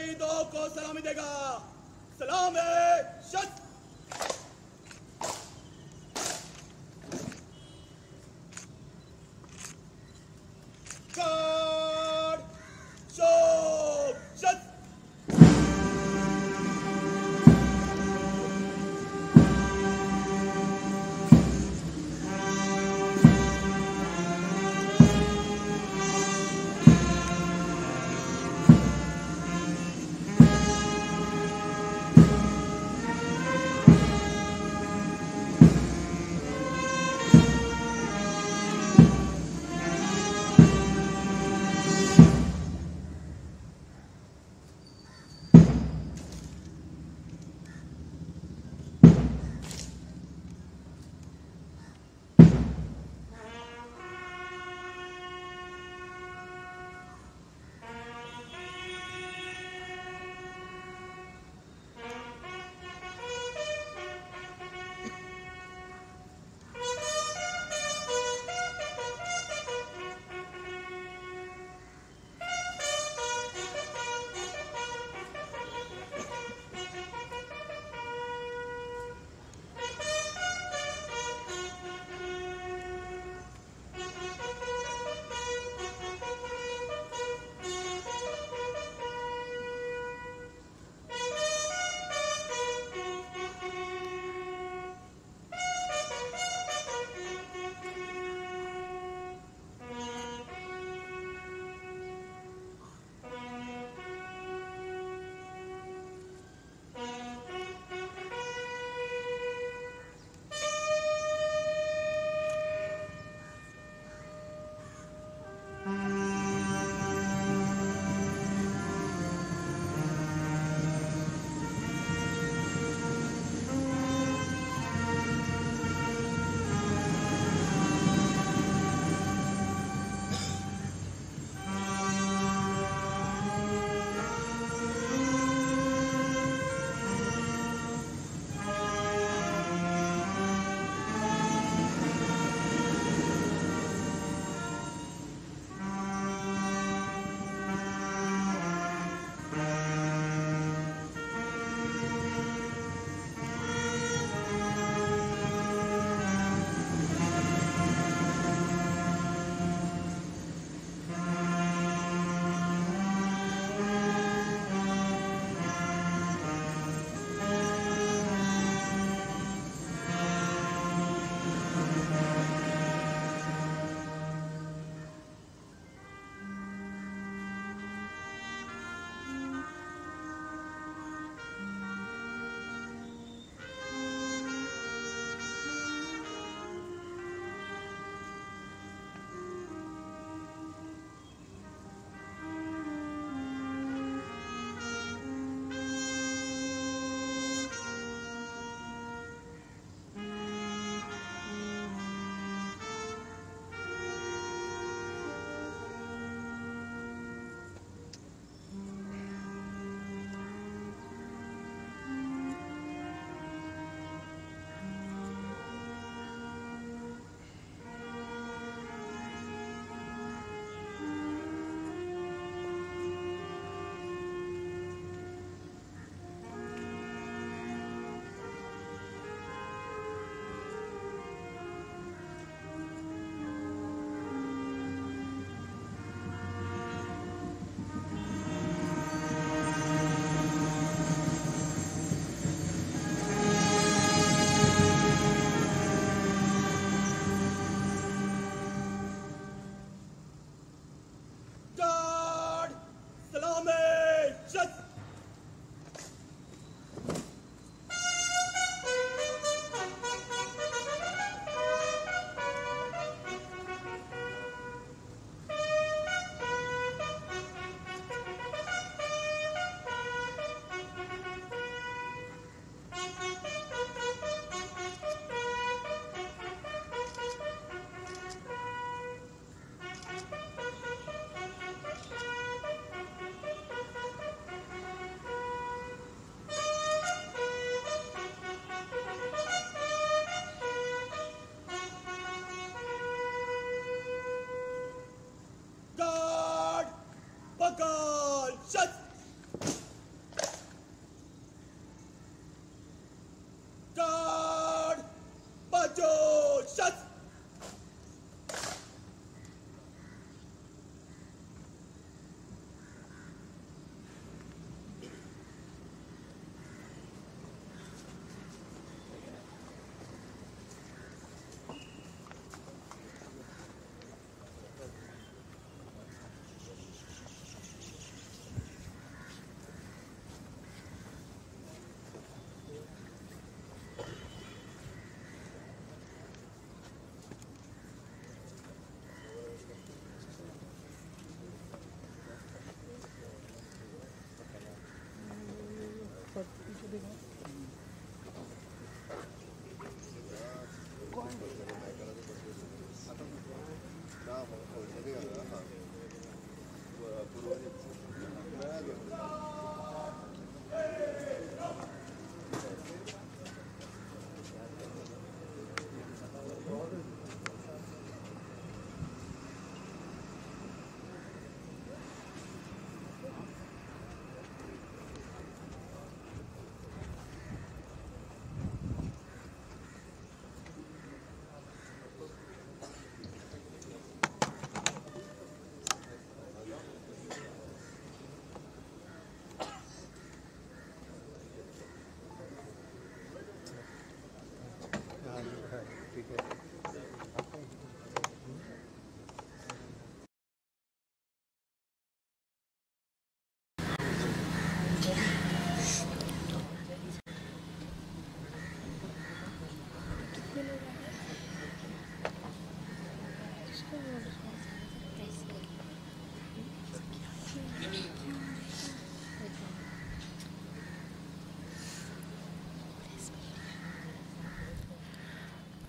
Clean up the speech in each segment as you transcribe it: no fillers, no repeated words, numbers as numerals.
शहीदों को सलामी देगा। सलाम है शत। गार्ड चौक शत।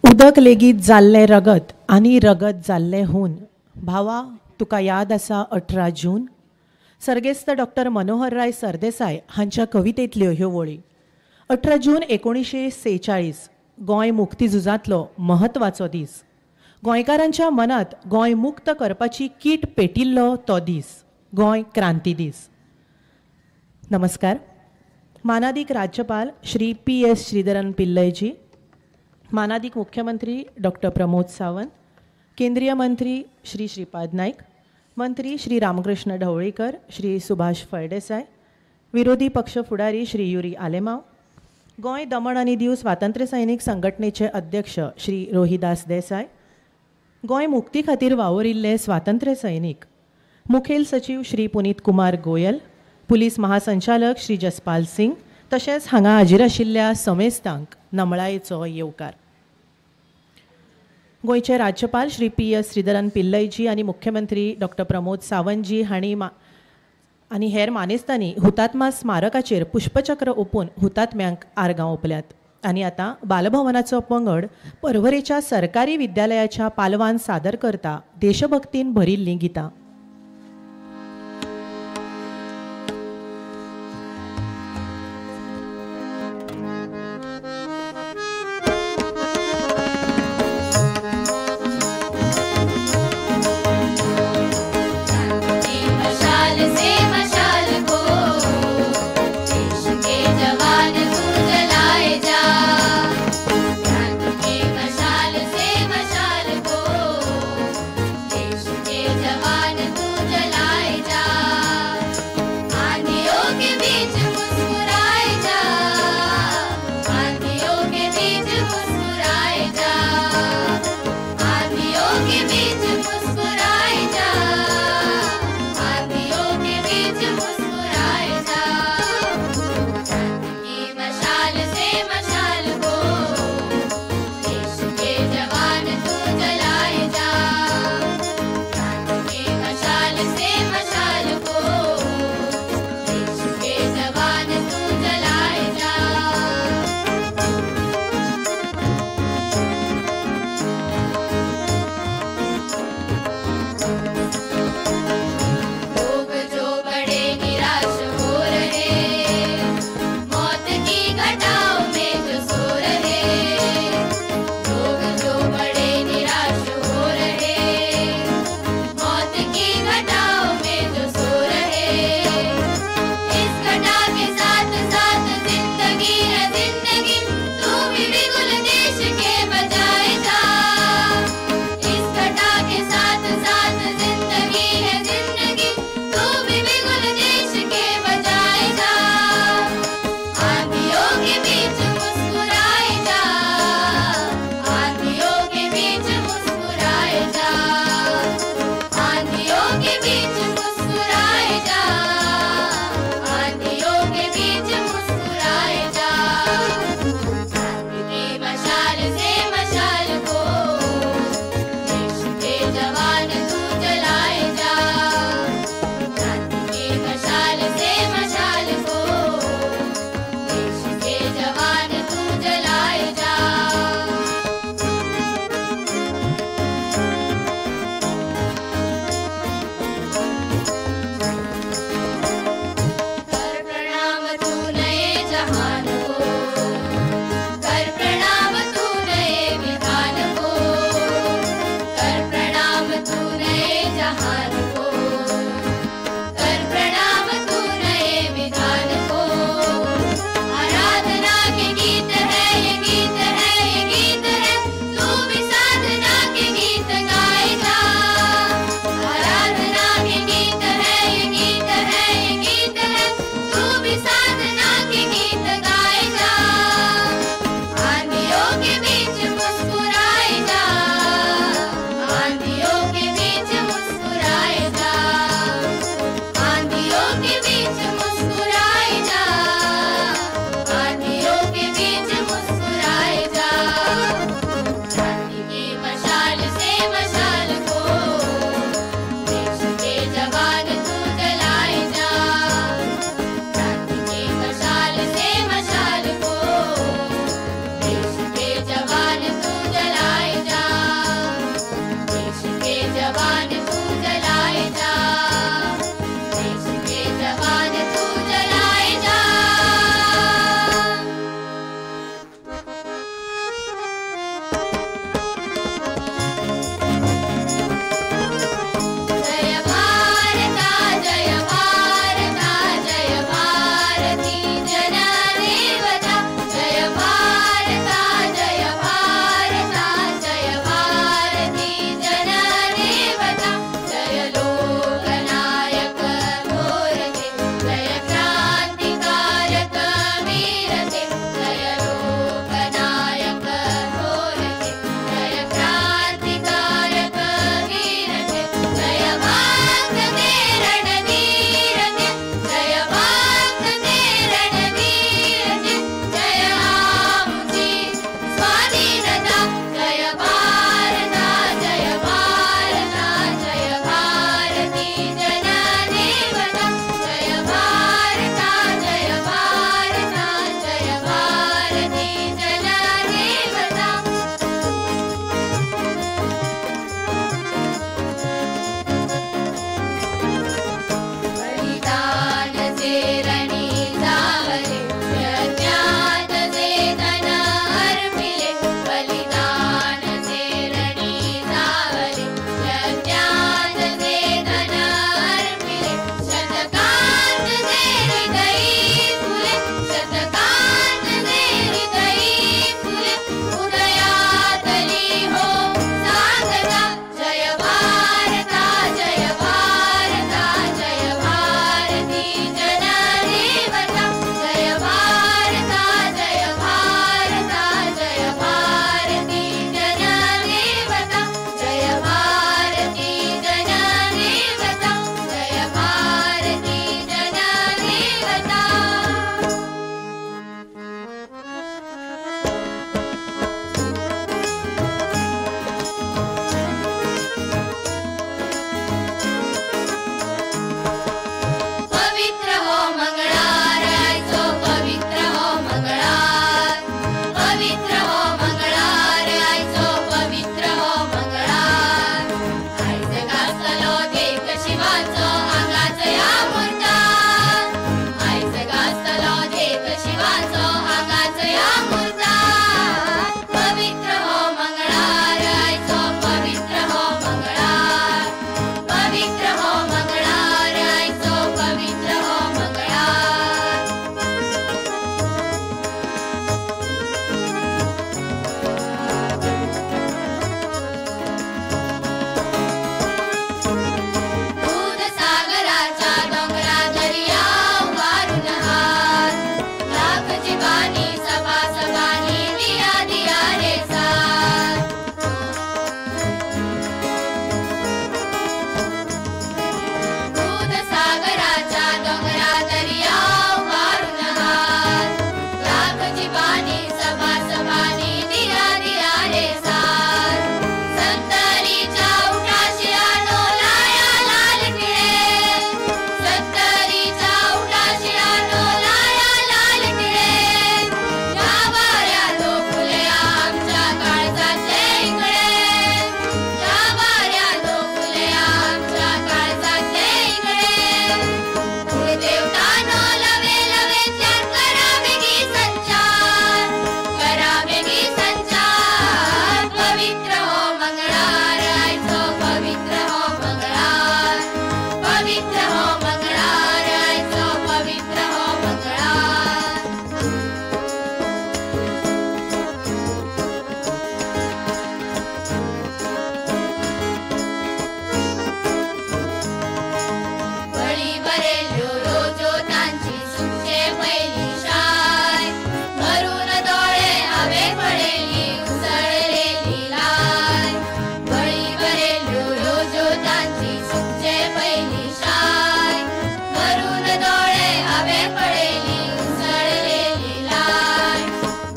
उदक लेगीत जाल्लें रगत आनी रगत जाल्लें हून. भावा तुका याद आसा 18 जून. सर्गेस्त डॉक्टर मनोहरराय सरदेसाय हांच्या कवितेंतल्यो ह्यो वळी. 18 जून 1946 गोंय मुक्तीझुजांतलो महत्वाचो दीस. गोंयकारांच्या मनात गोंय मुक्त करपाची कीट पेटिल्लो तो दीस. गोंय क्रांती दीस. नमस्कार. मानादीक राज्यपाल श्री PS श्रीधरन पिल्लयजी, मानादीक मुख्यमंत्री डॉक्टर प्रमोद सावंत, केंद्रीय मंत्री श्री श्रीपाद नाईक, मंत्री श्री रामकृष्ण ढवळीकर, श्री सुभाष फळदेसाय, विरोधी पक्ष फुडारी श्री युरी आलेमाव, गोंय दमण आनी दीव स्वातंत्र्य सैनीक संघटनेचे अध्यक्ष श्री रोहिदास देसाय, गोंय मुक्ती खातीर वावुरिल्ले स्वातंत्र्य सैनीक, मुखेल सचिव श्री पुनीत कुमार गोयल, पुलीस महासंचालक श्री जसपाल सिंग तशेंच हांगा हाजीर आशिल्ल्या समेस्तांक नमळायेचो येवकार. गोंयचे राज्यपाल श्री PS श्रीधरन पिल्लयजी आनी मुख्यमंत्री डॉक्टर प्रमोद सावंतजी हांणी आनी हेर मानेस्तांनी हुतात्मा स्मारकाचेर पुष्पचक्र ओपून हुतात्म्यांक आर्गां ओंपल्यात. आनी आतां बालभवनाचो पंगड पर्वरेच्या सरकारी विद्यालयाच्या पालवान सादर करता देशभक्तीन भरिल्लीं गितां. जवान गरिबांनी सभा सभानी दिया दिया रे साथ सत्तरीच्या उठाशी आलो लाया लाल टिळे सत्तरीच्या उठाशी आलो लाया लाल टिळे या वाऱ्यालो फुलया आमच्या काळजातले इंगळे या वाऱ्यालो फुलया आमच्या काळजातले इंगळे देवतानो लवे लवे चार करा बेगी संचार पवित्र हो मंगळार आयचो पवित्र हो मंगळार पवित्र हो मंगळार आयचो पवित्र हो मंगळार बळी बरेल्यो रोजो तांची सुटचे पहिली शाय भरून डोळे हावे पडेली उसळलेली लाय बळी बरेल्यो रोजो तांची सुटचे पहिली शाय भरून डोळे हावे पडेली उसळलेली लाय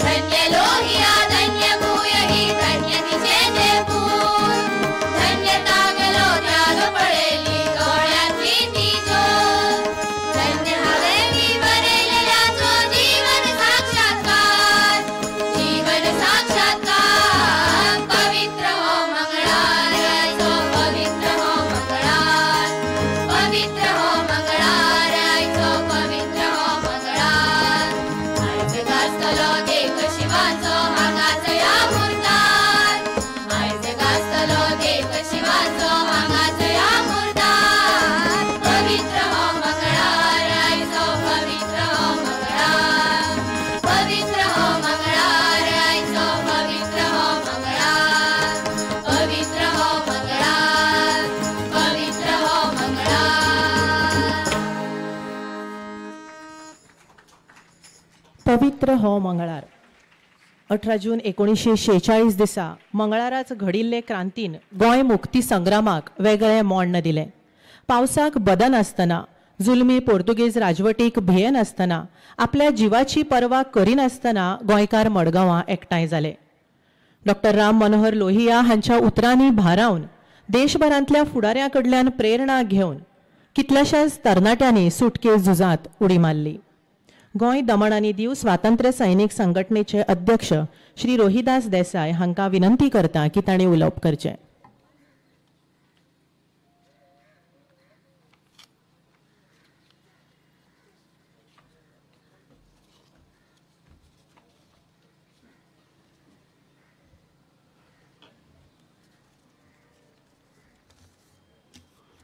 धन्य लोहिया धन्य भूयही धन्य तिचे ते फूल धन्य तागलो त्याग पडेली डोळ्यातली ती ज्योत धन्य हवे मी बरेलेल्याचो जीवन साक्षात्कार पवित्र हो मंगळार आयचो पवित्र हो मंगळार पवित्र हो मंगळार आयचो पवित्र हो मंगळार आयज गाजतलो देव शिवाचो हांगाच या मुर्तार आयज गाजतलो देव शिवाचो हांगाच या मुर्तार पवित्र हो मंगळार आयचो पवित्र हो मंगळार पवित्र हो मंगळार आयचो पवित्र हो मंगळार पवित्र हो मंगळार पवित्र हो मंगळार पवित्र हो मंगळार 18 जून 1946 दिसा मंगळाराच घडिल्ले क्रांतीन गोंय मुक्ती संग्रामाक वेगळे मोड दिले. पावसाक बदन आसतना जुलमी पोर्तुगेज राजवटीक भियेन आसतना आपल्या जिवाची पर्वा करिनासतना गोंयकार मडगांवां एकठांय जाले. डॉक्टर राम मनोहर लोहिया हांच्या उतरांनी भारावन देशभरांतल्या फुडाऱ्यां कडल्यान प्रेरणा घेवन कितल्याशाच तरणाट्यांनी सुटके झुजांत उडी मारली. गोंय दमण आनी दीव स्वातंत्र्य सैनीक संघटनेचे अध्यक्ष श्री रोहिदास देसाय हांकां विनंती करता की तांणी उलोवप करचें.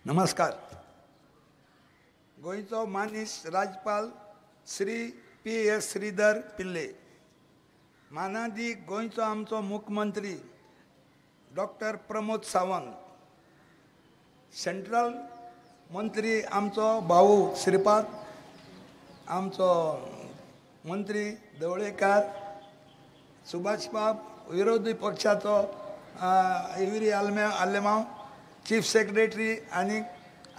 नमस्कार. गोंयचो मानीस राज्यपाल श्री P.S. श्रीधर पिल्ले, मानादी गोंयचो आमचो मुख्यमंत्री डॉक्टर प्रमोद सावंत, सेंट्रल मंत्री आमचो भाऊ श्रीपाद, आमचो मंत्री धवळेकार, सुभाष बाब, विरोधी पक्षाचो इवरी आलेमांव, चीफ सेक्रेटरी आनी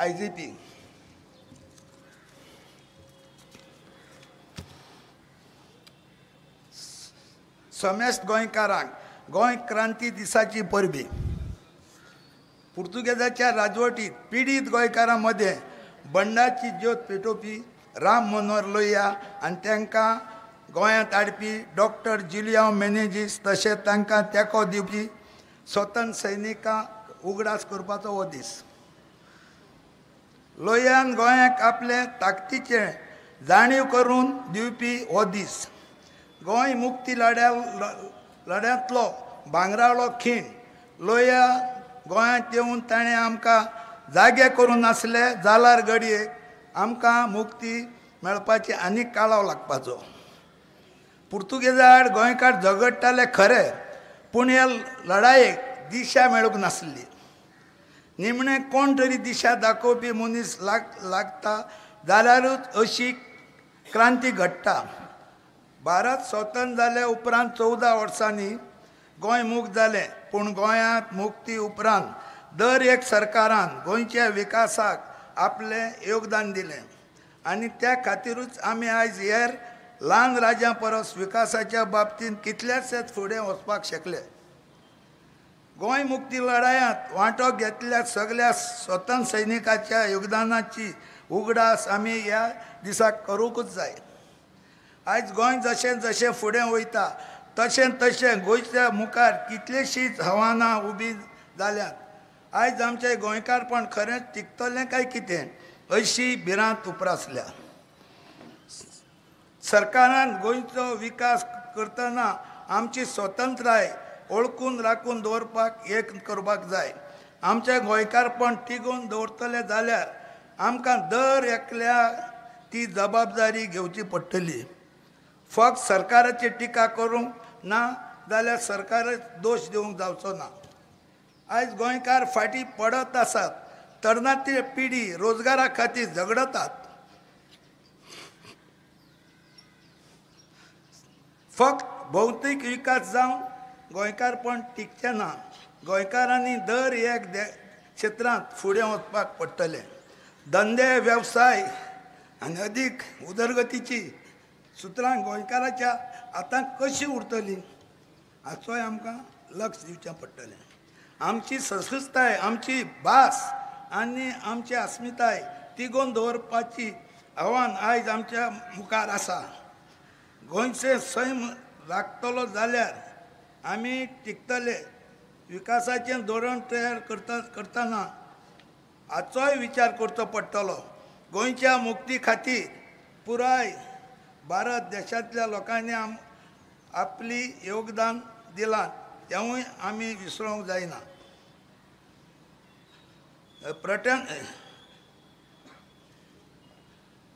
IGP. समेस्त गोंयकारांक गोंय क्रांती दिसाची परबी. पुर्तुगेजाच्या राजवटीत पिडीत गोंयकारां मदें बंडाची ज्योत पेटोवपी राम मनोहर लोहिया आनी तांकां गोंयांत हाडपी डॉक्टर जुलियांव मेनेझीस तशेंच तांकां तेंको दिवपी स्वतंत्र सैनिकां उगडास करपाचो हो दीस. लोहियान गोंयाक आपले ताकदीचे जाणीव करून दिवपी हो दीस. गोंय मुक्ती लड्यांतलो भांगराळो खीण लोहिया गोंयांत येवन ताणें आमकां जागे करून आसले जाल्यार घडयेक आमकां मुक्ती मेळपाची आनीक काळाव लागपाचो. पुर्तुगेजा आड गोंयकार झगडटाले खरें, पूण ह्या लढायेक दिशा मेळूंक नासली. निमणे कोण तरी दिशा दाखोवपी मनीस लागता जाल्यारूच अशी क्रांती घडटा. भारत स्वतंत्र जाले उपरांत 14 वर्सांनी गोंय मुक्त जालें, पूण गोंयांत मुक्ती उपरांत दर एक सरकारान गोंयच्या विकासाक आपलें योगदान दिलें आनी त्या खातीरूच आमी आयज हेर ल्हान राज्यां परस विकासाच्या बाबतींत कितलेशेच फुडें वचपाक शकले. गोंय मुक्ती लढायांत वांटो घेतल्या सगळ्या स्वतंत्र सैनिकांच्या योगदानाची उगडास आमी ह्या दिसाक करूंकच जाय. आयज गोंय जशें जशें फुडें वयता तशें तशें गोंयच्या मुखार कितलींशींच आव्हानां उबीं जाल्यात. आयज आमचें गोंयकारपण खरेंच टिकतलें काय कितें अशी भिरांत उप्रासल्या. सरकारान गोंयचो विकास करतना आमची स्वतंत्राय ओळखून राखून दवरपाक एक करपाक जाय. आमचें गोंयकारपण टिकोवन दवरतले जाल्यार आमकां दर एकल्या ती जबाबदारी घेवची पडटली. फक्त सरकाराची टिका करूंक ना जाल्यार सरकाराक दोश दिवंक जावचो ना. आयज गोंयकार फाटीं पडत आसात. तरणाटी पिढी रोजगारा खातीर झगडतात. फक्त भौतीक विकास जावन गोंयकारपण टिकचें ना. गोंयकारांनी दर एक क्षेत्रांत फुडें वचपाक पडटलें. धंदे वेवसाय आनी अदीक उदरगतीची सुत्रां गोंयकाराच्या हातांत कशीं उरतलीं हाचोय आमकां लक्ष दिवचें पडटलें. आमची संस्कृताय आमची भास आनी आमची अस्मिताय तिगोवन दवरपाची आव्हान आयज आमच्या मुखार आसा. गोंयचें सैम राखतलो जाल्यार आमी टिकतले. विकासाचें धोरण तयार करतना हाचोय विचार करचो पडटलो. गोंयच्या मुक्ती खातीर पुराय भारत देशांतल्या लोकांनी आपली योगदान दिलां तेंवूय आमी विसरूंक जायना.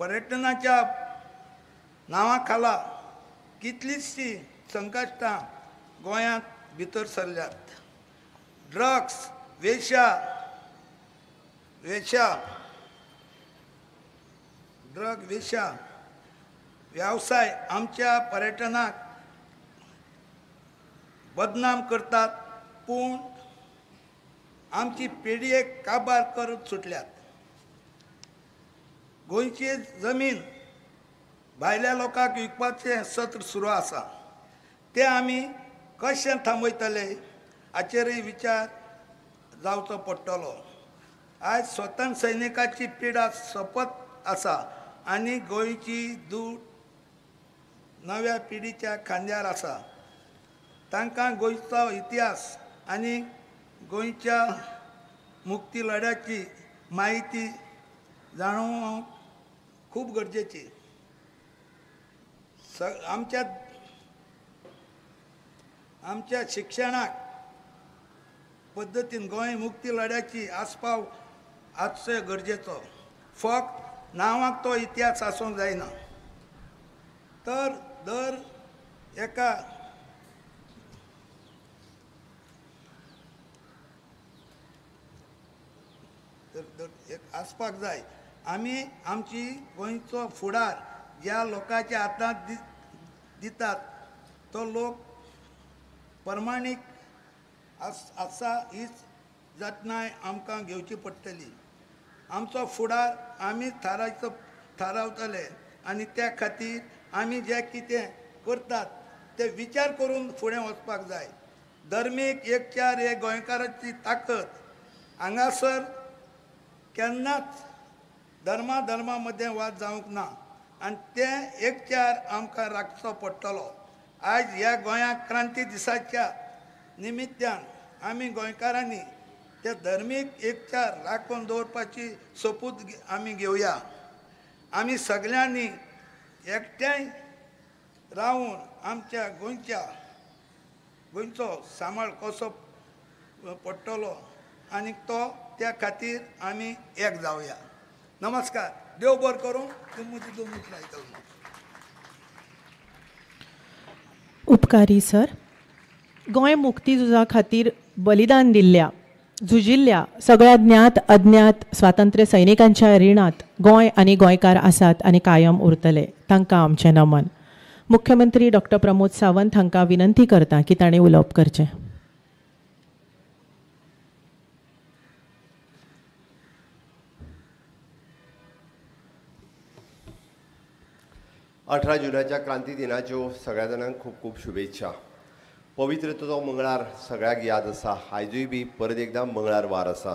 पर्यटनाच्या नांवा खाला कितलींशीं संकश्टां गोंयांत भितर सरल्यात. ड्रग्स वेश्या वेवसाय आमच्या पर्यटनाक बदनाम करतात. पूण आमची पिढयेक काबार करत सुटल्यात. गोंयची जमीन भायल्या लोकांक विकपाचें सत्र सुरू आसा. तें आमी कशें थांबयतले हाचेरय विचार जावचो पडटलो. आयज स्वतंत्र सैनिकाची पिडा सोंपत आसा आनी गोंयची दूट नव्या पिढीच्या खांद्यार आसा. तांकां गोंयचो इतिहास आनी गोंयच्या मुक्ती लढ्याची म्हायती जाणोवप खूब गरजेची. आमच्या शिक्षणाक पद्दतीन गोंय मुक्ती लढ्याची आस्पाव आसचो गरजेचो. फक्त नांवाक तो इतिहास आसूंक जायना तर दर एका आसपाक जाय. आमी आमची गोंयचो फुडार ज्या लोकांच्या हातांत दितात तो लोक प्रमाणीक आसा हीच जतनाय आमकां घेवची पडटली. आमचो फुडार आमी थारावतले आनी त्या खातीर आमी जें कितें करतात ते विचार करून फुडें वचपाक जाय. धर्मीक एकचार हे गोंयकाराची ताकद. हांगासर केन्नाच धर्मा मदें वाद जावंक ना आनी तें एकचार आमकां राखचो पडटलो. आयज ह्या गोंयांत क्रांती दिसाच्या निमित्यान आमी गोंयकारांनी ते धर्मीक एकचार राखून दवरपाची सोपूत आमी घेवया. आमी सगळ्यांनी एकठांय रावन आमच्या गोंयचो सांबाळ कसो पडटलो आनी तो त्या खातीर आमी एक जावया. नमस्कार. देव बरें करूं. तुमची 2 मिनटां आयकलां. उपकारी सर. गोंय मुक्ती झुजा खातीर बलिदान दिल्ल्या झुजिल्ल्या सगळ्या ज्ञात अज्ञात स्वातंत्र्य सैनिकांच्या रिणांत गोंय आनी गोंयकार आसात आनी कायम उरतले. तांकां आमचें नमन. मुख्यमंत्री डॉक्टर प्रमोद सावंत हांकां विनंती करता की ताणें उलोवप करचें. 18 जुनाच्या क्रांती दिनाच्यो सगळ्या जाणांक खूब खूब शुभेच्छा. पवित्र तो मंगळार सगळ्याक याद आसा. आयजूय बी परत एकदां मंगळार वार आसा.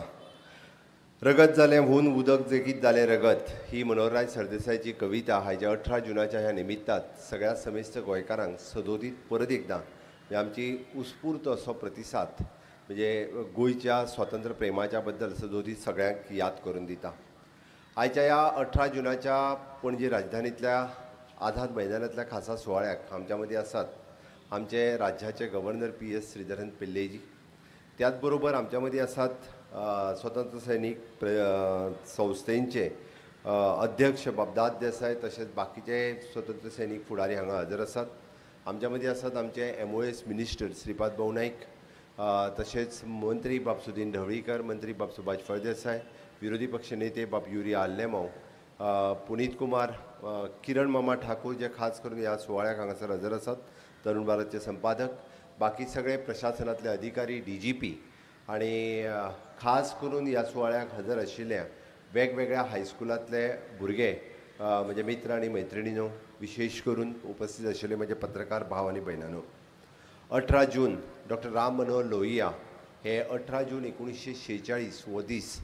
रगत जालें हून उदक जेगीत जालें रगत ही मनोहरराय सरदेसायची कविता हाच्या 18 जुनाच्या ह्या निमित्तांत सगळ्या समेस्त गोंयकारांक सदोदीत परत एकदां आमची उत्स्फूर्त असो प्रतिसाद म्हणजे गोंयच्या स्वातंत्र्य प्रेमाच्या बद्दल सदोदीत सगळ्यांक याद करून दिता. आयच्या ह्या 18 जुनाच्या पणजी राजधानींतल्या आझाद मैदानांतल्या खासा सुवाळ्याक आमच्या मदीं आसात आमचे राज्याचे गव्हर्नर PS श्रीधरन पिल्लेजी. त्याच बरोबर आमच्या मदीं आसात स्वतंत्र सैनीक संस्थेचे अध्यक्ष बाबदाद देसाय तशेंच बाकीचे स्वतंत्र सैनीक फुडारी हांगा हजर आसात. आमच्या मदीं आसात आमचे MOS मिनिस्टर श्रीपाद भाऊ नाईक, तशेंच मंत्री बाब सुदीन ढवळीकर, मंत्री बाब सुभाष फळदेसाय, विरोधी पक्ष नेते बाब युरिया आल्लेमांव, पुनीत कुमार, किरण मामा ठाकूर जे खास करून ह्या सुवाळ्याक हांगासर हजर आसात, तरुण भारतचे संपादक, बाकी सगळे प्रशासनातले अधिकारी, DGP आणि खास करून ह्या सुवाळ्याक हजर आशिल्ल्या वेगवेगळ्या हायस्कुलांतले भुरगे म्हणजे मित्र आणि मैत्रिणींनो, विशेष करून उपस्थित आशिल्ले म्हणजे पत्रकार भाव आणि भयणांनो. 18 जून डॉक्टर राम मनोहर लोहिया हे 18 जून 1946 हो दीस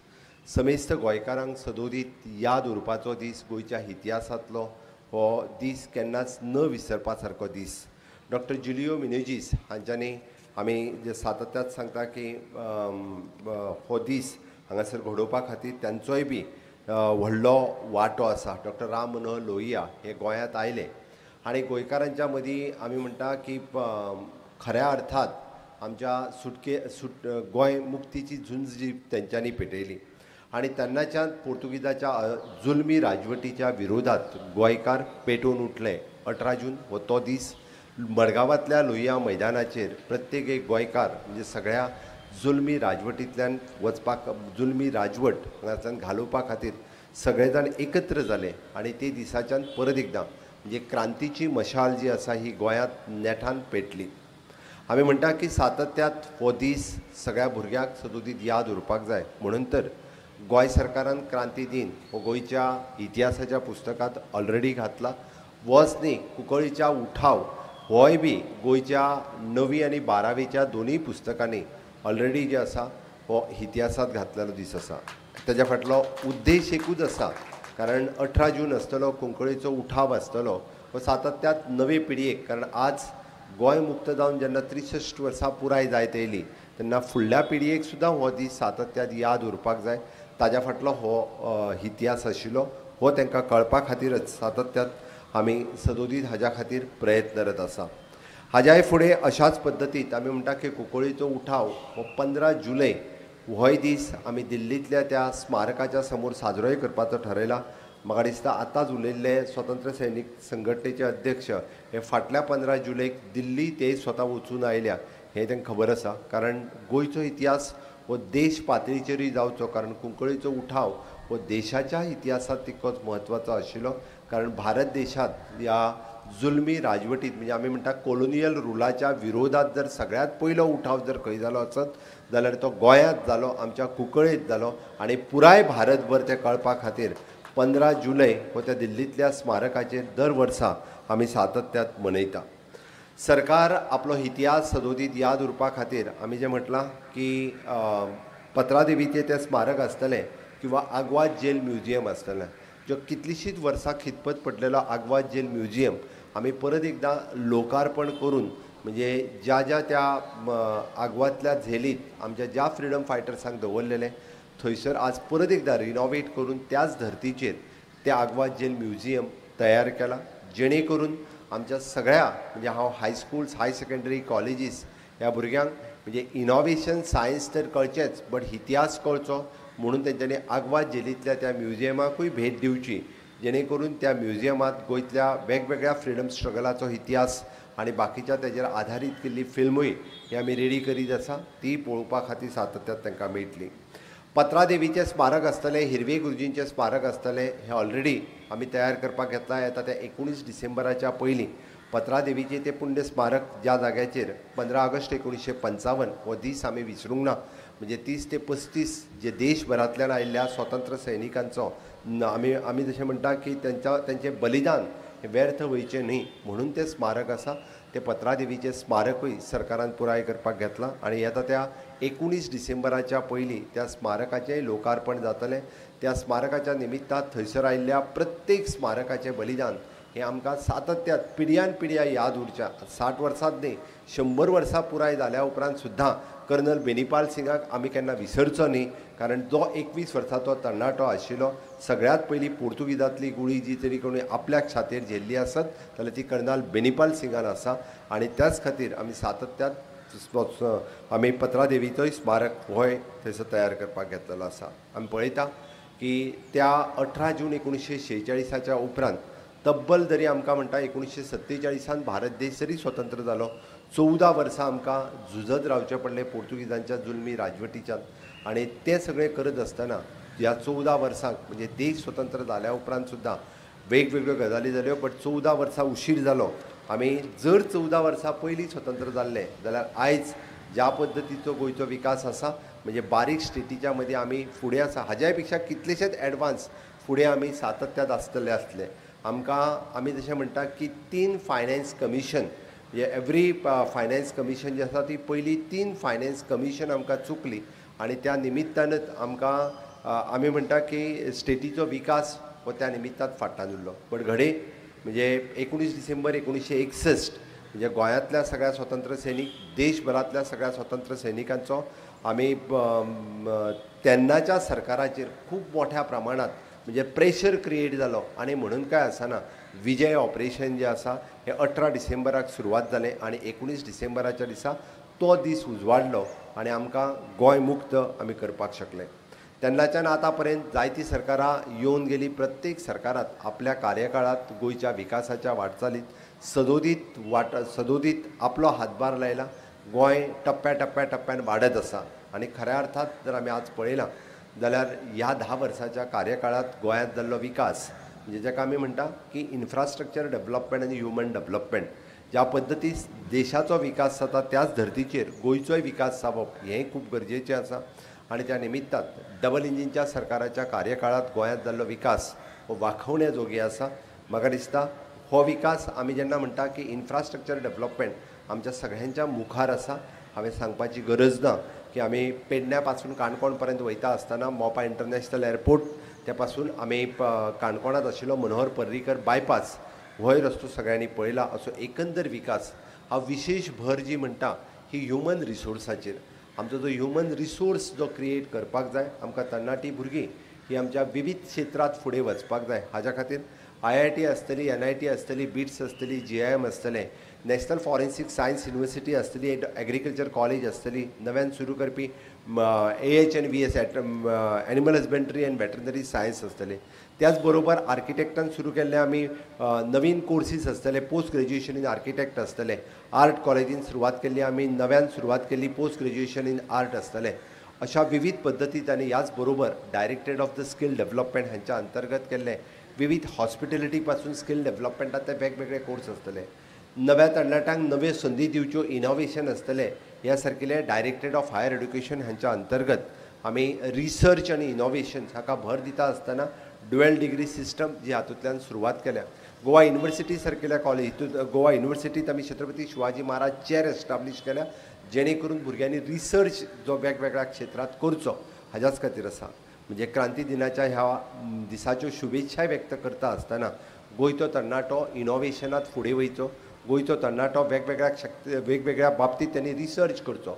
समेस्त गोंयकारांक सदोदीत याद उरपाचो दीस. गोंयच्या इतिहासांतलो हो दीस केन्नाच न विसरपा सारको दीस. डॉक्टर जुलियो मिनेजीस हांच्यांनी आमी जे सातत्यात सांगता की हो दीस हांगासर घडोवपा खातीर तांचोय बी व्हडलो वांटो आसा. डॉक्टर राम मनोहर लोहिया हे गोंयांत आयले आनी गोंयकारांच्या मदीं आमी म्हणटा की खऱ्या अर्थात आमच्या गोंय मुक्तीची झुंज जी तेंच्यांनी पेटयली आणि तेन्नाच्यान पोर्तुगीजाच्या जुलमी राजवटीच्या विरोधात गोंयकार पेटून उठले. 18 जून हो तो दीस मडगांवांतल्या लोहिया मैदानाचेर प्रत्येक एक गोंयकार म्हणजे सगळ्या जुलमी राजवटींतल्यान वचपाक, जुलमी राजवट हांगाच्यान घालोवपा खातीर सगळे जाण एकत्र जाले आनी ते दिसाच्यान परत एकदां म्हणजे क्रांतीची मशाल जी आसा ही गोंयांत नेटान पेटली. आमी म्हणटा की सातत्यात हो दीस सगळ्या भुरग्यांक सदोदीत याद उरपाक जाय. म्हणून तर गोंय सरकारान क्रांती दिन हो गोंयच्या इतिहासाच्या पुस्तकांत ऑलरेडी घातला. वच न्ही, कुंकळीच्या उठाव होय बी गोंयच्या 9वी आनी 12वीच्या दोनूय पुस्तकांनी ऑलरेडी जे आसा हो इतिहासांत घातलेलो दीस आसा. तेज्या फाटलो उद्देश एकूच आसा, कारण 18 जून आसतलो, कुंकळीचो उठाव आसतलो हो सातत्यात नवे पिळगेक, कारण आज गोंय मुक्त जावन जेन्ना 63 वर्सां पुराय जायत येयली तेन्ना फुडल्या पिळगेक सुद्दां हो दीस सातत्यात याद उरपाक जाय. ताज्या फाटलो हो इतिहास आशिल्लो, हो तांकां कळपा खातीरच सातत्यात आमी सदोदीत हाज्या खातीर प्रयत्नरत आसा. हाज्याय फुडें अशाच पद्दतीत आमी म्हणटा की कुंकळीचो उठाव हो 15 जुलय होय दीस आमी दिल्लींतल्या त्या स्मारकाच्या समोर साजरोय करपाचो थारायला. म्हाका दिसता आतांच उलयल्ले स्वतंत्र सैनीक संघटनेचे अध्यक्ष हे फाटल्या 15 जुलैक दिल्ली ते स्वता वचून आयल्या हें तांकां खबर आसा. कारण गोंयचो इतिहास हो देश पातळीचेरूय जावचो, कारण कुंकळीचो उठाव हो देशाच्या इतिहासांत तितकोच म्हत्वाचो आशिल्लो. कारण भारत देशात ह्या जुलमी राजवटीत म्हणजे आमी म्हणटा कॉलोनियल रुलाच्या विरोधात जर सगळ्यात पयलो उठाव जर खंय जालो आसत जाल्यार तो गोंयांत जालो, आमच्या कुंकळेंत जालो आनी पुराय भारतभर तें कळपा खातीर 15 जुलय हो त्या दिल्लींतल्या स्मारकाचेर दर वर्सा आमी सातत्यात मनयता. सरकार आपलो इतिहास सदोदीत याद उरपा खातीर आमी जें म्हटलां की पत्रादेवीचें तें स्मारक आसतलें किंवा आग्वाद जेल म्युजियम आसतलें. जो कितलींशींच वर्सां खितपत पडलेलो आग्वाद जेल म्युजियम आमी परत एकदां लोकार्पण करून म्हणजे ज्या ज्या त्या आग्वादल्या झेलीत आमच्या ज्या फ्रिडम फायटर्सांक दवरलेले थंयसर आज परत एकदां रिनोवेट करून त्याच धर्तीचेर तें आग्वाद जेल म्युजियम तयार केला, जेणे करून आमच्या सगळ्या म्हणजे हांव हायस्कूल्स, हाय सेकंडरी, कॉलेजीस ह्या भुरग्यांक म्हणजे इनोवेशन सायन्स तर कळचेंच बट इतिहास कळचो म्हणून तेंच्यांनी आग्वाद जेलींतल्या त्या म्युजियमाकूय भेट दिवची, जेणे करून त्या म्युजियमांत गोंयतल्या वेगवेगळ्या फ्रिडम स्ट्रगलाचो इतिहास आनी बाकीच्या तेजेर आधारीत केल्ली फिल्मूय ही आमी रेडी करीत आसा. ती पळोवपा खातीर सातत्यात तांकां मेळटली. पत्रादेवीचें स्मारक आसतलें, हिरवे गुरुजींचें स्मारक आसतलें, हें ऑलरेडी आमी तयार करपाक येतला. येता त्या 19 डिसेंबराच्या पयलीं पत्रादेवीचें तें पुण्य स्मारक ज्या जाग्याचेर 15 ऑगस्ट 1955 हो दीस आमी विसरूंक ना. म्हणजे 30 ते 35 जे देशभरांतल्यान आयिल्ल्या स्वतंत्र सैनिकांचो आमी जशें म्हणटा की तेंचें बलिदान हे व्यर्थ वयचें न्ही म्हणून तें स्मारक आसा. ते पत्रादेवीचें स्मारकूय सरकारान पुराय करपाक घेतलां आनी येता त्या 19 डिसेंबराच्या पयलीं त्या स्मारकाचें लोकार्पण जातलें. त्या स्मारकाच्या निमित्तान थंयसर आयिल्ल्या प्रत्येक स्मारकाचें बलिदान हे आमकां सातत्यान पिढ्यान पिढ्या याद उरच्या. 60 वर्सांच न्ही 100 वर्सां पुराय जाल्या उपरांत सुद्दां कर्नल बेनीपाल सिंगाक आमी केन्ना विसरचो न्ही. कारण जो 21 वर्सांचो तरणाटो आशिल्लो सगळ्यांत पयलीं पोर्तुगीजांतली गुळी जी तरी कोणी आपल्याक छातीर झेल्ली आसत जाल्यार ती कर्नल बेनीपाल सिंगान आसा. आनी त्याच खातीर आमी सातत्यान आमी पत्रादेवीचोय स्मारक होय थंयसर तयार करपाक घेतलेलो आसा. आमी पळयता की त्या 18 जून 1946च्या उपरांत तब्बल जरी आमकां म्हणटा 1947 भारत देश जरी स्वतंत्र जालो 14 वर्सां आमकां झुजत रावचें पडलें पोर्तुगीजांच्या जुलमी राजवटीच्यान. आनी तें सगळें करत आसतना ह्या 14 वर्सांक म्हणजे देश स्वतंत्र जाल्या उपरांत सुद्दां वेगवेगळ्यो गजाली जाल्यो. बट 14 वर्सां उशीर जालो. आमी जर 14 वर्सां पयलीं स्वतंत्र जाल्ले जाल्यार आयज ज्या पद्दतीचो गोंयचो विकास आसा म्हणजे बारीक स्टेटीच्या मदीं आमी फुडें आसा. हाज्याय पेक्षा कितलेशेच एडवान्स फुडें आमी सातत्यात आसतले आसले. आमी जशें म्हणटा की 3 फायनान्स कमिशन म्हणजे एवरी फायनान्स कमिशन जी आसा ती पयलीं 3 फायनान्स कमिशन आमकां चुकली आनी त्या निमित्तानच आमकां आमी म्हणटा की स्टेटीचो विकास हो त्या निमित्तान फाटान उरलो. बट घडये म्हणजे 19 डिसेंबर 1961 म्हणजे गोंयांतल्या सगळ्या स्वतंत्र सैनीक देशभरांतल्या सगळ्या स्वतंत्र सैनिकांचो आमी तेन्नाच्या सरकाराचेर खूब मोठ्या प्रमाणात म्हणजे प्रेशर क्रिएट जालो. आनी म्हणून काय आसना विजय ऑपरेशन जें आसा हें 18 डिसेंबराक सुरवात जालें आनी 19 डिसेंबराच्या दिसा तो दीस उजवाडलो आनी आमकां गोंय मुक्त आमी करपाक शकले. तेन्नाच्यान आतां पर्यंत जायतीं सरकारां येवन गेलीं. प्रत्येक सरकारात आपल्या कार्यकाळात गोंयच्या विकासाच्या वाटचालीत सदोदीत आपलो हातभार लायला. गोंय टप्प्यान वाडत आसा आनी खऱ्या अर्थात जर आमी आज पळयलां जाल्यार ह्या 10 वर्साच्या कार्यकाळात गोंयांत जाल्लो विकास म्हणजे जाका आमी म्हणटा की इन्फ्रास्ट्रक्चर डेव्हलपमेंट आनी ह्युमन डेव्हलपमेंट ज्या पद्दतीन देशाचो विकास जाता त्याच धर्तीचेर गोंयचोय विकास जावप हेंय खूब गरजेचें आसा. आनी त्या निमित्तान डबल इंजिनच्या सरकाराच्या कार्यकाळात गोंयांत जाल्लो विकास हो वाखवण्या जोगी आसा. म्हाका दिसता हो विकास आमी जेन्ना म्हणटा की इन्फ्रास्ट्रक्चर डेव्हलपमेंट आमच्या सगळ्यांच्या मुखार आसा. हांवें सांगपाची गरज ना की आमी पेडण्या पासून काणकोण पर्यंत वयता आसतना मोपा इंटरनॅशनल एअरपोर्ट त्या पासून आमी काणकोणांत आशिल्लो मनोहर पर्रीकर बायपास होय रस्तो सगळ्यांनी पळयला. असो एकंदर विकास हा विशेष भर जी म्हणटा ही ह्युमन रिसोर्साचेर. आमचो जो ह्युमन रिसोर्स जो क्रिएट करपाक जाय आमकां तरणाटी भुरगीं ही आमच्या विविध क्षेत्रांत फुडें वचपाक जाय. हाज्या खातीर IIT आसतली NIT आसतली बिट्स आसतली GIM आसतलें नॅशनल फॉरेन्सीक सायन्स युनिवर्सिटी आसतली एग्रीकल्चर कॉलेज आसतली नव्यान सुरू करपी AHNVS animal husbandry end veterinary science आसतले. त्याच बरोबर आर्किटेक्टान सुरू केल्ले आमी नवीन कोर्सीस आसतले. पोस्ट ग्रॅज्युएशन इन आर्किटेक्ट आसतले. आर्ट कॉलेजीन सुरवात केल्ली आमी नव्यान सुरवात केल्ली पोस्ट ग्रॅज्युएशन इन आर्ट आसतले. अशा विविध पद्दतींत आनी ह्याच बरोबर directorate of the skill development हांच्या अंतर्गत केल्ले विविध हॉस्पिटॅलिटी पासून स्कील डेव्हलपमेंटांतले वेगवेगळे कोर्स आसतले. नव्या तरणाट्यांक नव्यो संदी दिवच्यो इनोव्हेशन आसतले. ह्या सारकिले डायरेक्टरेट ऑफ हायर एड्युकेशन हांच्या अंतर्गत आमी रिसर्च आनी इनोव्हेशन हाका भर दिता आसतना ड्युएल डिग्री सिस्टम जी हातूंतल्यान सुरवात केल्या. गोवा युनिवर्सिटी सारकिल्या कॉलेज गोवा युनिवर्सिटींत आमी छत्रपती शिवाजी महाराज चेर एस्टाब्लीश केल्या जेणे करून भुरग्यांनी रिसर्च जो वेगवेगळ्या क्षेत्रांत करचो हाज्याच खातीर आसा. म्हणजे क्रांती दिनाच्या ह्या दिसाच्यो शुभेच्छाय व्यक्त करता आसतना गोंयचो तरणाटो इनोव्हेशनांत फुडें वयचो. गोंयचो तरणाटो वेगवेगळ्या बाबतींत त्यांनी रिसर्च करचो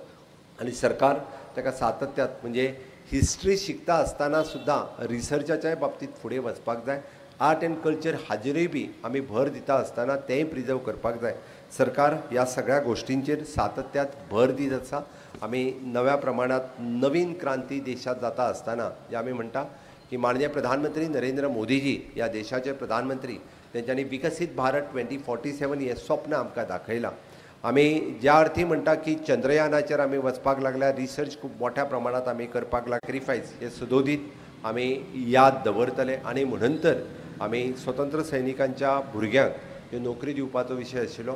आनी सरकार ताका सातत्यात म्हणजे हिस्ट्री शिकता आसतना सुद्दां रिसर्चाच्या बाबतींत फुडें वचपाक जाय. आर्ट एंड कल्चर हाजेरूय बी आमी भर दिता आसतना तेंय प्रिजर्व करपाक जाय. सरकार ह्या सगळ्या गोश्टींचेर सातत्यात भर दीत आसा. आमी नव्या प्रमाणात नवीन क्रांती देशात जाता आसतना जे आमी म्हणटा की माननीय प्रधानमंत्री नरेंद्र मोदीजी ह्या देशाचे प्रधानमंत्री तेंच्यांनी विकसीत भारत 2047 हें स्वप्न आमकां दाखयलां. आमी ज्या अर्थी म्हणटा की चंद्रयानाचेर आमी वचपाक लागल्या रिसर्च खूब मोठ्या प्रमाणात आमी करपाक सॅक्रिफायस हे सदोदीत आमी याद दवरतले. आनी म्हणून तर आमी स्वतंत्र सैनिकांच्या भुरग्यांक ह्यो नोकरी दिवपाचो विशय आशिल्लो.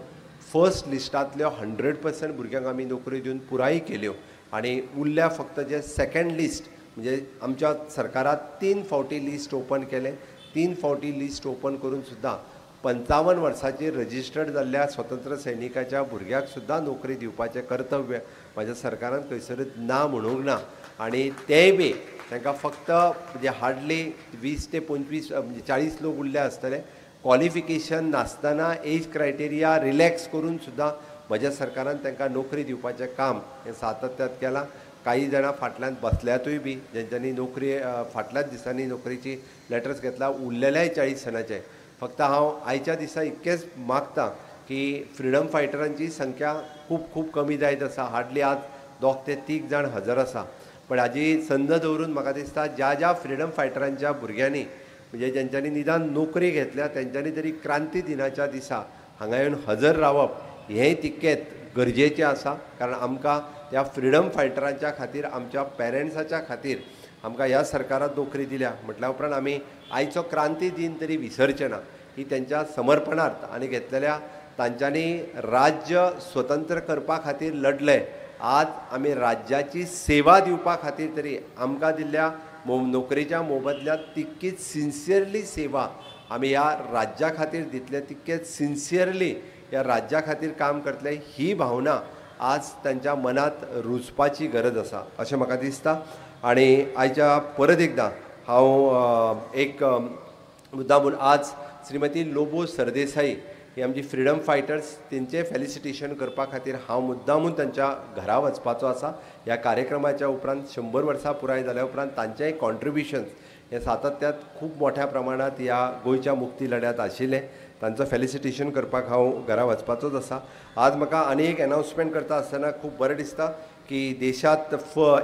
फर्स्ट लिस्टांतल्यो 100% भुरग्यांक आमी नोकऱ्यो दिवन पुराय केल्यो आनी उरल्या फक्त जे सेकंड लिस्ट म्हणजे आमच्या सरकारात 3 फावटी लिस्ट ओपन केले. 3 फावटी लिस्ट ओपन करून सुद्दां 55 वर्सांचेर रजिस्टर्ड जाल्ल्या स्वतंत्र सैनिकाच्या भुरग्याक सुद्दां नोकरी दिवपाचें कर्तव्य म्हाज्या सरकारान खंयसरूच ना म्हणूंक ना आनी तेय बी तांकां फक्त म्हणजे हार्डली 20 ते 25 म्हणजे 40 लोक उरले आसतले क्वॉलिफिकेशन नासतना एज क्रायटेरिया रिलॅक्स करून सुद्दां म्हज्या सरकारान तांकां नोकरी दिवपाचें काम हें सातत्यात केलां. काही जाणां फाटल्यान बसल्यातूय बी जेंच्यांनी नोकरी फाटल्याच दिसांनी नोकरीची लेटर्स घेतला उरलेल्याय 40 जाणांचे. फक्त हांव आयच्या दिसा इतकेंच मागतां की फ्रिडम फायटरांची संख्या खूब कमी जायत आसा. हार्डली आज 2 ते 3 जाण हजर आसा. पण हाजी संद दवरून म्हाका दिसता ज्या फ्रिडम फायटरांच्या भुरग्यांनी म्हणजे जेंच्यांनी निदान नोकरी घेतल्या तेंच्यांनी तरी क्रांती दिनाच्या दिसा हांगा येवन हजर रावप हेंय तितकेंच गरजेचें आसा. कारण आमकां त्या फ्रिडम फायटरांच्या खातीर आमच्या पेरंट्साच्या खातीर आमकां ह्या सरकारान नोकरी दिल्या म्हटल्या उपरांत आमी आयचो क्रांती दिन तरी विसरचे ना. ही तेंच्या समर्पणार्थ आनी घेतलेल्या तांच्यांनी राज्य स्वतंत्र करपा खातीर लढले. आज आमी राज्याची सेवा दिवपा खातीर तरी आमकां दिल्ल्या नोकरेच्या मोबदल्यात तितकीच सिन्सियरली सेवा आमी ह्या राज्या खातीर दितले तितकेच सिन्सियरली ह्या राज्या खातीर काम करतले ही भावना आज तांच्या मनात रुजपाची गरज आसा अशें म्हाका दिसता. आनी आयच्या परत एकदां हांव एक मुद्दामून आज श्रीमती लोबो सरदेसाई ही आमची फ्रिडम फायटर्स तेंचे फेलिसिटेशन करपा खातीर हांव मुद्दामून तांच्या घरा वचपाचो आसा. ह्या कार्यक्रमाच्या उपरांत 100 वर्सां पुराय जाल्या उपरांत तांचेंय कॉन्ट्रिब्युशन्स हे सातत्यात खूब मोठ्या प्रमाणात ह्या गोंयच्या मुक्ती लढ्यात आशिल्ले. तांचो फेलिसिटेशन करपाक हांव घरा वचपाचोच आसा. आज म्हाका आनी एक अनाउन्समेंट करता आसतना खूब बरें दिसता की देशांत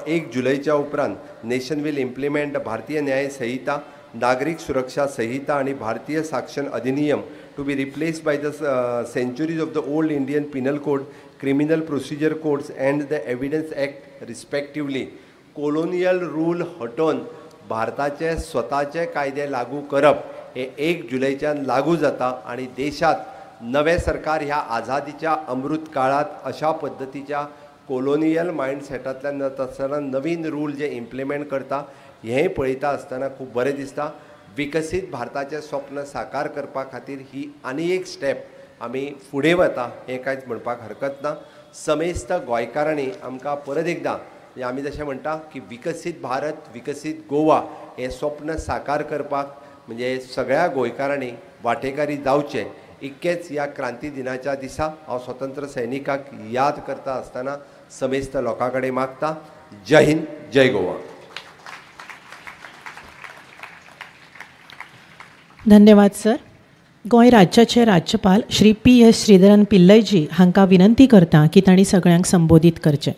1 जुलयच्या उपरांत नेशन वील इम्प्लिमेंट भारतीय न्याय संहिता, नागरिक सुरक्षा संहिता आणि Bharatiya Sakshya Adhiniyam to be replaced by the centuries of the old Indian penal code, criminal procedure codes and the evidence act respectively. Colonial rule हटोवन भारताचे स्वताचे कायदे लागू करप हे 1 जुलयच्यान लागू जाता आणि देशात नवे सरकार ह्या आझादीच्या अमृत काळात अशा पद्धतीच्या कोलोनियल मायंडसेटांतल्यान जाता आसतना नवीन रूल जे इम्प्लिमेंट करता हेंय पळयता आसतना खूब बरें दिसता. विकसीत भारताचें स्वप्न साकार करपा खातीर ही आनी एक स्टेप आमी फुडें वता हें कांयच म्हणपाक हरकत ना. समेस्त गोंयकारांनी आमकां परत एकदां आमी जशें म्हणटा की विकसीत भारत विकसीत गोवा हें स्वप्न साकार करपाक म्हणजे सगळ्या गोंयकारांनी वांटेकारी जावचें इतकेंच ह्या क्रांती दिनाच्या दिसा हांव स्वतंत्र सैनिकाक याद करता आसतना समेस्त लोकां कडेन मागता. जय हिंद, जय गोवा. धन्यवाद सर. गोंय राज्याचे राज्यपाल श्री PS श्रीधरन पिल्लयजी हांकां विनंती करता की तांणी सगळ्यांक संबोधीत करचें.